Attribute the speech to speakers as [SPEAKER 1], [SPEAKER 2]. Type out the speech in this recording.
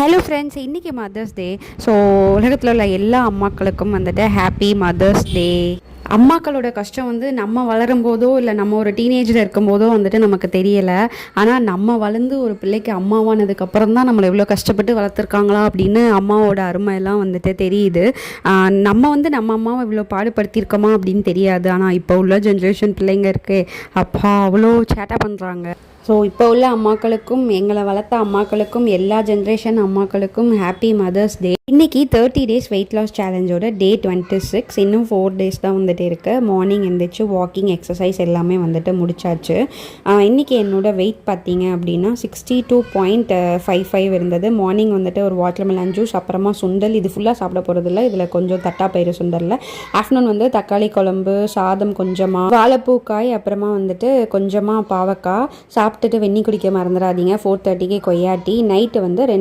[SPEAKER 1] Hello friends, இன்றைக்கி mother's day. So உலகத்தில் உள்ள எல்லா அம்மாக்களுக்கும் வந்துட்டு ஹாப்பி மதர்ஸ் டே. அம்மாக்களோட கஷ்டம் வந்து நம்ம வளரும் போதோ இல்லை நம்ம ஒரு டீனேஜில் இருக்கும்போதோ வந்துட்டு நமக்கு தெரியலை. ஆனால் நம்ம வளர்ந்து ஒரு பிள்ளைக்கு அம்மாவானதுக்கப்புறம் தான் நம்மளை எவ்வளோ கஷ்டப்பட்டு வளர்த்துருக்காங்களா அப்படின்னு அம்மாவோட அருமையெல்லாம் வந்துட்டு தெரியுது. நம்ம வந்து நம்ம அம்மாவை இவ்வளோ பாடுபடுத்தியிருக்கோமா அப்படின்னு தெரியாது. ஆனால் இப்போ உள்ள ஜென்ரேஷன் பிள்ளைங்க இருக்கே, அப்பா அவ்வளோ சேட்டை பண்ணுறாங்க. ஸோ இப்போ உள்ள அம்மாக்களுக்கும் எங்களை வளர்த்த அம்மாக்களுக்கும் எல்லா ஜென்ரேஷன் அம்மாக்களுக்கும் ஹாப்பி மதர்ஸ் டே. இன்றைக்கி 30 days வெயிட் லாஸ் சேலஞ்சோட டே 26. இன்னும் 4 days தான் வந்துட்டு இருக்குது. மார்னிங் எழுந்திரிச்சு வாக்கிங் எக்ஸசைஸ் எல்லாமே வந்துட்டு முடிச்சாச்சு. இன்றைக்கி என்னோடய வெயிட் பார்த்தீங்க அப்படின்னா 62.55 இருந்தது. மார்னிங் வந்துட்டு ஒரு வாட்டர்மெலன் ஜூஸ், அப்புறமா சுண்டல். இது ஃபுல்லாக சாப்பிட போகிறதில்ல, இதில் கொஞ்சம் தட்டாப்பயிறு சுண்டலில். ஆஃப்டர்நூன் வந்து தக்காளி குழம்பு, சாதம் கொஞ்சமாக, வாழைப்பூக்காய், அப்புறமா வந்துட்டு கொஞ்சமாக பாவக்காய் சாப்பிட்டுட்டு வெந்நி குடிக்க மறந்துடாதீங்க. 4:30க்கு கொய்யா டீ. நைட்டு வந்து 2